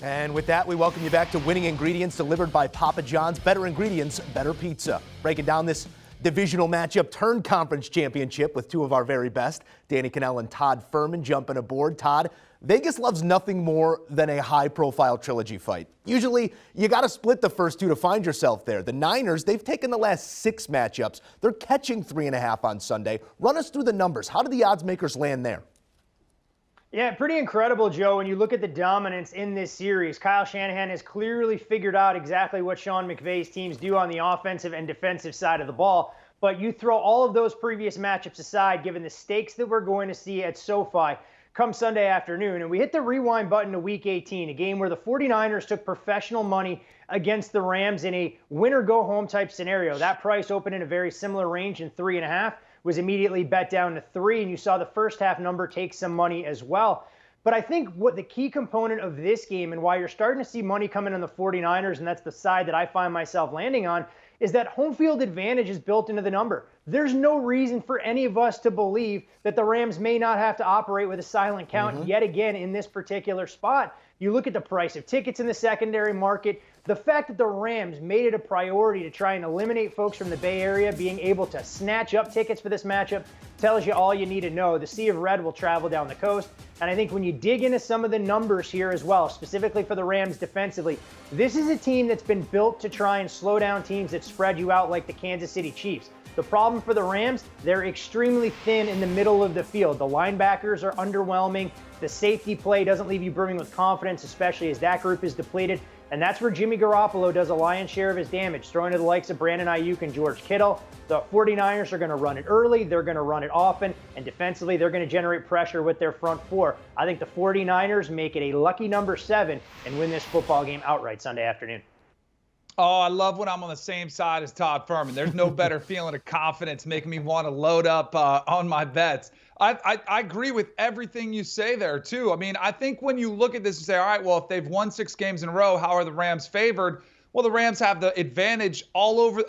And with that, we welcome you back to Winning Ingredients, delivered by Papa John's. Better ingredients, better pizza. Breaking down this divisional matchup turned conference championship with two of our very best, Danny Kanell and Todd Fuhrman, jumping aboard. Todd, Vegas loves nothing more than a high-profile trilogy fight. Usually, you got to split the first two to find yourself there. The Niners, they've taken the last 6 matchups. They're catching 3.5 on Sunday. Run us through the numbers. How do the odds makers land there? Yeah, pretty incredible, Joe. When you look at the dominance in this series, Kyle Shanahan has clearly figured out exactly what Sean McVay's teams do on the offensive and defensive side of the ball. But you throw all of those previous matchups aside, given the stakes that we're going to see at SoFi come Sunday afternoon, and we hit the rewind button to Week 18, a game where the 49ers took professional money against the Rams in a win-or-go-home type scenario. That price opened in a very similar range in 3.5. Was immediately bet down to 3, and you saw the first half number take some money as well. But I think what the key component of this game and why you're starting to see money coming on the 49ers, and that's the side that I find myself landing on, is that home field advantage is built into the number. There's no reason for any of us to believe that the Rams may not have to operate with a silent count yet again in this particular spot. You look at the price of tickets in the secondary market, the fact that the Rams made it a priority to try and eliminate folks from the Bay Area being able to snatch up tickets for this matchup tells you all you need to know. The Sea of Red will travel down the coast. And I think when you dig into some of the numbers here as well, specifically for the Rams defensively, this is a team that's been built to try and slow down teams that spread you out like the Kansas City Chiefs. The problem for the Rams, they're extremely thin in the middle of the field. The linebackers are underwhelming. The safety play doesn't leave you brimming with confidence, especially as that group is depleted. And that's where Jimmy Garoppolo does a lion's share of his damage, throwing to the likes of Brandon Ayuk and George Kittle. The 49ers are going to run it early, they're going to run it often, and defensively they're going to generate pressure with their front four. I think the 49ers make it a lucky number 7 and win this football game outright Sunday afternoon. Oh, I love when I'm on the same side as Todd Fuhrman. There's no better feeling of confidence making me want to load up on my bets. I agree with everything you say there, too. I mean, I think when you look at this and say, all right, well, if they've won 6 games in a row, how are the Rams favored? Well, the Rams have the advantages all over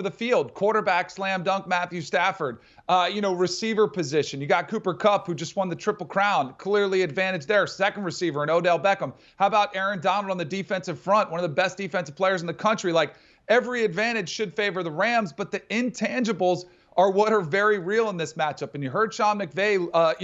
the field. Quarterback, slam dunk, Matthew Stafford. Receiver position. You got Cooper Kupp, who just won the Triple Crown. Clearly advantage there. Second receiver, and Odell Beckham. How about Aaron Donald on the defensive front? One of the best defensive players in the country. Like, every advantage should favor the Rams, but the intangibles are what are very real in this matchup. And you heard Sean McVay,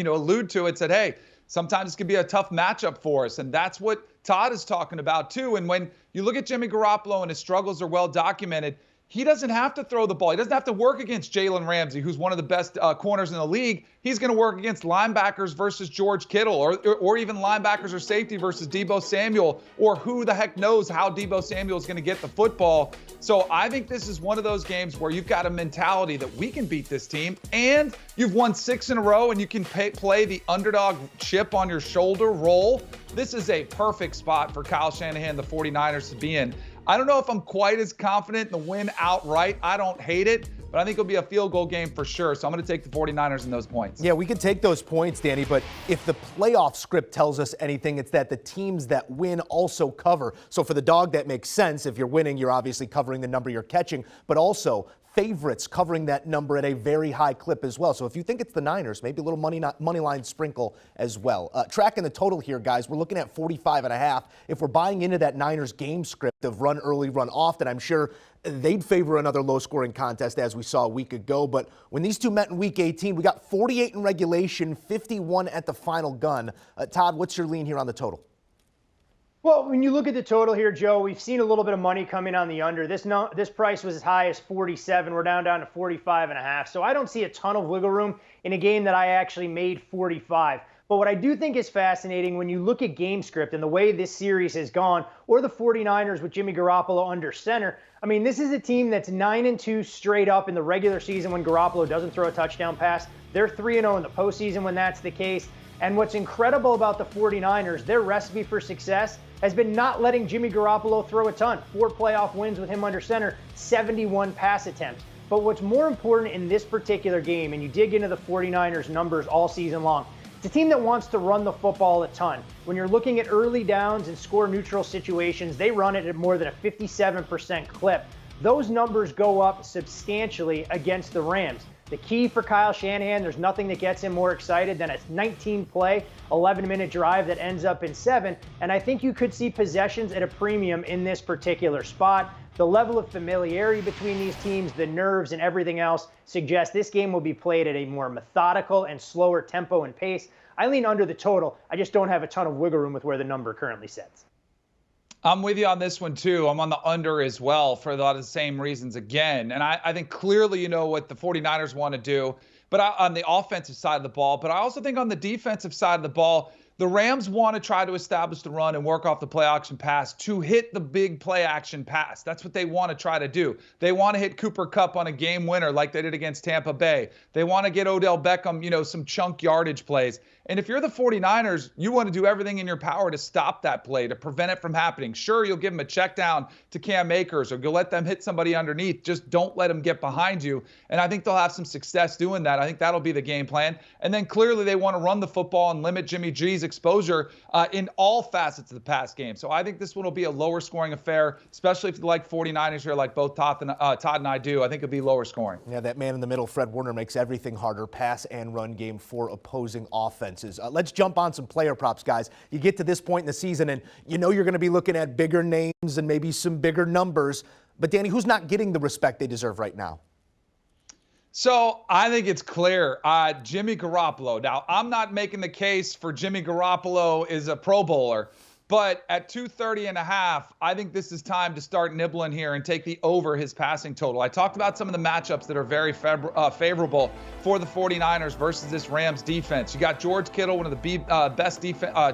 allude to it, said, hey, sometimes it can be a tough matchup for us. And that's what Todd is talking about, too. And when you look at Jimmy Garoppolo and his struggles are well documented, he doesn't have to throw the ball. He doesn't have to work against Jalen Ramsey, who's one of the best corners in the league. He's going to work against linebackers versus George Kittle, or even linebackers or safety versus Deebo Samuel, or who the heck knows how Deebo Samuel is going to get the football. So I think this is one of those games where you've got a mentality that we can beat this team, and you've won 6 in a row, and you can play the underdog chip on your shoulder role. This is a perfect spot for Kyle Shanahan, the 49ers, to be in. I don't know if I'm quite as confident in the win outright. I don't hate it, but I think it'll be a field goal game for sure. So I'm going to take the 49ers in those points. Yeah, we can take those points, Danny, but if the playoff script tells us anything, it's that the teams that win also cover. So for the dog, that makes sense. If you're winning, you're obviously covering the number you're catching, but also favorites covering that number at a very high clip as well. So if you think it's the Niners, maybe a little money line sprinkle as well. Tracking the total here, guys, we're looking at 45.5. If we're buying into that Niners game script of run early, run often, I'm sure they'd favor another low-scoring contest as we saw a week ago. But when these two met in Week 18, we got 48 in regulation, 51 at the final gun. Todd, what's your lean here on the total? Well, when you look at the total here, Joe, we've seen a little bit of money come in on the under. This price was as high as 47. We're down to 45.5. So I don't see a ton of wiggle room in a game that I actually made 45. But what I do think is fascinating when you look at game script and the way this series has gone, or the 49ers with Jimmy Garoppolo under center, I mean, this is a team that's 9-2 straight up in the regular season when Garoppolo doesn't throw a touchdown pass. They're 3-0 in the postseason when that's the case. And what's incredible about the 49ers, their recipe for success has been not letting Jimmy Garoppolo throw a ton. 4 playoff wins with him under center, 71 pass attempts. But what's more important in this particular game, and you dig into the 49ers numbers all season long, it's a team that wants to run the football a ton. When you're looking at early downs and score neutral situations, they run it at more than a 57% clip. Those numbers go up substantially against the Rams. The key for Kyle Shanahan, there's nothing that gets him more excited than a 19-play, 11-minute drive that ends up in 7. And I think you could see possessions at a premium in this particular spot. The level of familiarity between these teams, the nerves and everything else suggests this game will be played at a more methodical and slower tempo and pace. I lean under the total. I just don't have a ton of wiggle room with where the number currently sits. I'm with you on this one, too. I'm on the under as well for a lot of the same reasons again. And I think clearly you know what the 49ers want to do, but on the offensive side of the ball. But I also think on the defensive side of the ball, the Rams want to try to establish the run and work off the play action pass to hit the big play action pass. That's what they want to try to do. They want to hit Cooper Kupp on a game winner like they did against Tampa Bay. They want to get Odell Beckham, some chunk yardage plays. And if you're the 49ers, you want to do everything in your power to stop that play, to prevent it from happening. Sure, you'll give them a check down to Cam Akers or you'll let them hit somebody underneath. Just don't let them get behind you. And I think they'll have some success doing that. I think that'll be the game plan. And then clearly they want to run the football and limit Jimmy G's exposure in all facets of the pass game. So I think this one will be a lower scoring affair, especially if you like 49ers here, like both Todd and I do. I think it'll be lower scoring. Yeah, that man in the middle, Fred Warner, makes everything harder, pass and run game for opposing offenses. Let's jump on some player props, guys. You get to this point in the season and you know you're going to be looking at bigger names and maybe some bigger numbers. But Danny, who's not getting the respect they deserve right now? So I think it's clear. Jimmy Garoppolo. Now, I'm not making the case for Jimmy Garoppolo is a Pro Bowler, but at 230.5, I think this is time to start nibbling here and take the over his passing total. I talked about some of the matchups that are very favorable for the 49ers versus this Rams defense. You got George Kittle, one of the best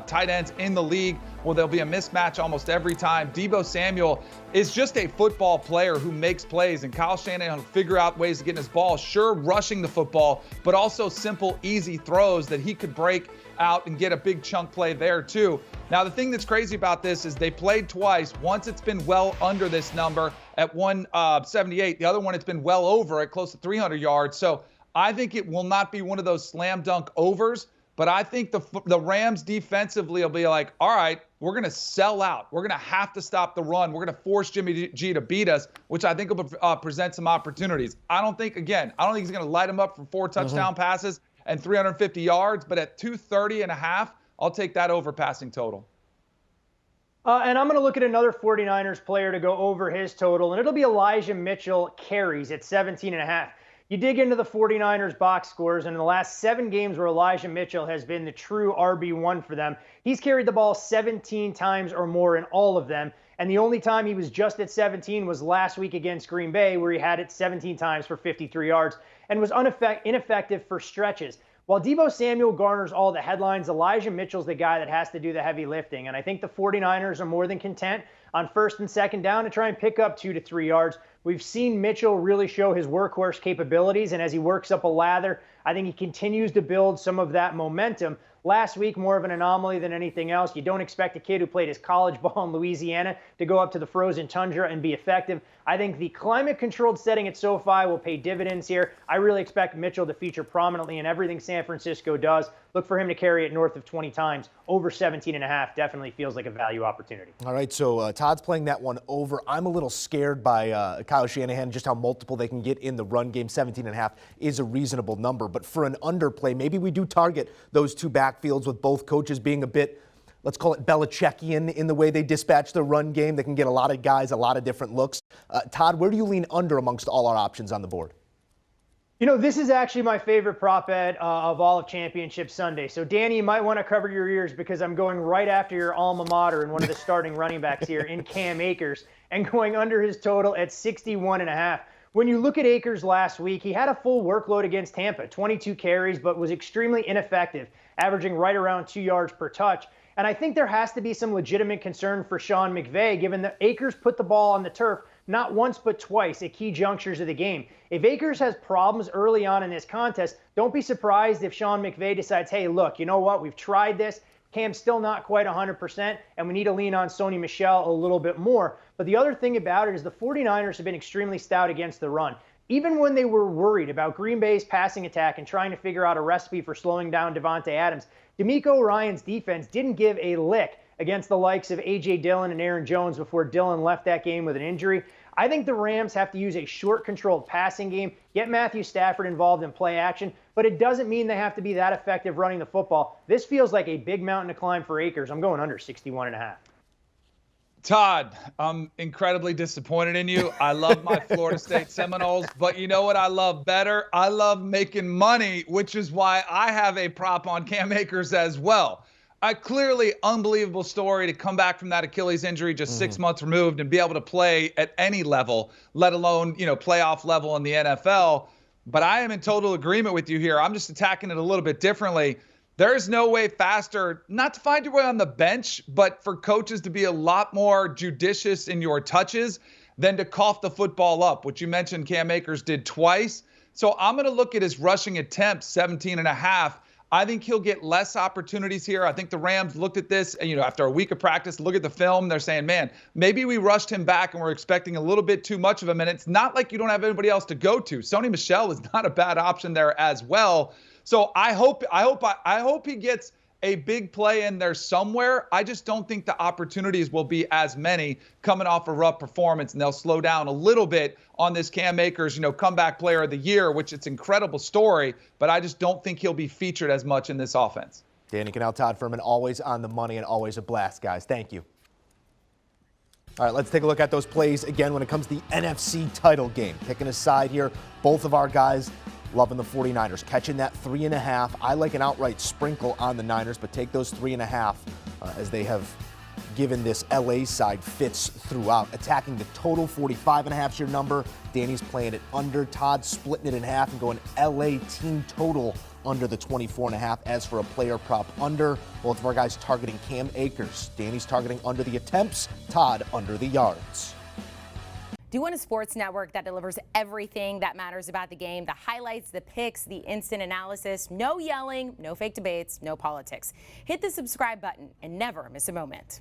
tight ends in the league. Well, there'll be a mismatch almost every time. Deebo Samuel is just a football player who makes plays, and Kyle Shanahan will figure out ways to get in his ball. Sure, rushing the football, but also simple, easy throws that he could break out and get a big chunk play there too. Now, the thing that's crazy about this is they played twice. Once it's been well under this number at 178. The other one it's been well over at close to 300 yards. So I think it will not be one of those slam dunk overs. But I think the Rams defensively will be like, all right, we're going to sell out. We're going to have to stop the run. We're going to force Jimmy G to beat us, which I think will present some opportunities. I don't think he's going to light him up for 4 touchdown passes and 350 yards. But at 230.5, I'll take that over passing total. And I'm going to look at another 49ers player to go over his total, and it'll be Elijah Mitchell carries at 17.5. You dig into the 49ers box scores, and in the last 7 games where Elijah Mitchell has been the true RB1 for them, he's carried the ball 17 times or more in all of them. And the only time he was just at 17 was last week against Green Bay, where he had it 17 times for 53 yards and was ineffective for stretches. While Deebo Samuel garners all the headlines, Elijah Mitchell's the guy that has to do the heavy lifting. And I think the 49ers are more than content on 1st and 2nd down to try and pick up 2 to 3 yards. We've seen Mitchell really show his workhorse capabilities, and as he works up a lather, I think he continues to build some of that momentum. Last week, more of an anomaly than anything else. You don't expect a kid who played his college ball in Louisiana to go up to the frozen tundra and be effective. I think the climate-controlled setting at SoFi will pay dividends here. I really expect Mitchell to feature prominently in everything San Francisco does. Look for him to carry it north of 20 times. Over 17.5 definitely feels like a value opportunity. All right, so Todd's playing that one over. I'm a little scared by Kyle Shanahan, just how multiple they can get in the run game. 17.5 is a reasonable number. But for an underplay, maybe we do target those 2 backfields with both coaches being a bit, let's call it Belichickian in the way they dispatch the run game. They can get a lot of guys, a lot of different looks. Todd, where do you lean under amongst all our options on the board? You know, this is actually my favorite prop bet of all of Championship Sunday. So, Danny, you might want to cover your ears because I'm going right after your alma mater and one of the starting running backs here in Cam Akers and going under his total at 61.5. When you look at Akers last week, he had a full workload against Tampa, 22 carries, but was extremely ineffective, averaging right around 2 yards per touch. And I think there has to be some legitimate concern for Sean McVay, given that Akers put the ball on the turf not once but twice at key junctures of the game. If Akers has problems early on in this contest, don't be surprised if Sean McVay decides, hey, look, you know what? We've tried this. Cam's still not quite 100%, and we need to lean on Sony Michel a little bit more. But the other thing about it is the 49ers have been extremely stout against the run. Even when they were worried about Green Bay's passing attack and trying to figure out a recipe for slowing down Devontae Adams, D'Amico Ryan's defense didn't give a lick against the likes of A.J. Dillon and Aaron Jones before Dillon left that game with an injury. I think the Rams have to use a short, controlled passing game, get Matthew Stafford involved in play action, but it doesn't mean they have to be that effective running the football. This feels like a big mountain to climb for Akers. I'm going under 61.5. Todd, I'm incredibly disappointed in you. I love my Florida State Seminoles, but you know what I love better? I love making money, which is why I have a prop on Cam Akers as well. A clearly unbelievable story to come back from that Achilles injury just 6 months removed and be able to play at any level, let alone, playoff level in the NFL. But I am in total agreement with you here. I'm just attacking it a little bit differently. There's no way faster, not to find your way on the bench, but for coaches to be a lot more judicious in your touches than to cough the football up, which you mentioned Cam Akers did twice. So I'm going to look at his rushing attempts, 17.5. I think he'll get less opportunities here. I think the Rams looked at this, and after a week of practice, look at the film. They're saying, man, maybe we rushed him back and we're expecting a little bit too much of him. And it's not like you don't have anybody else to go to. Sony Michel is not a bad option there as well. So I hope he gets a big play in there somewhere. I just don't think the opportunities will be as many coming off a rough performance, and they'll slow down a little bit on this Cam Akers, comeback player of the year, which it's an incredible story, but I just don't think he'll be featured as much in this offense. Danny Kanell, Todd Fuhrman, always on the money and always a blast, guys. Thank you. All right, let's take a look at those plays again when it comes to the NFC title game. Picking a side here, both of our guys loving the 49ers, catching that 3.5. I like an outright sprinkle on the Niners, but take those 3.5 as they have given this LA side fits throughout. Attacking the total, 45.5 is your number. Danny's playing it under. Todd splitting it in half and going LA team total under the 24.5. As for a player prop under, both of our guys targeting Cam Akers. Danny's targeting under the attempts, Todd under the yards. Do you want a sports network that delivers everything that matters about the game? The highlights, the picks, the instant analysis, no yelling, no fake debates, no politics. Hit the subscribe button and never miss a moment.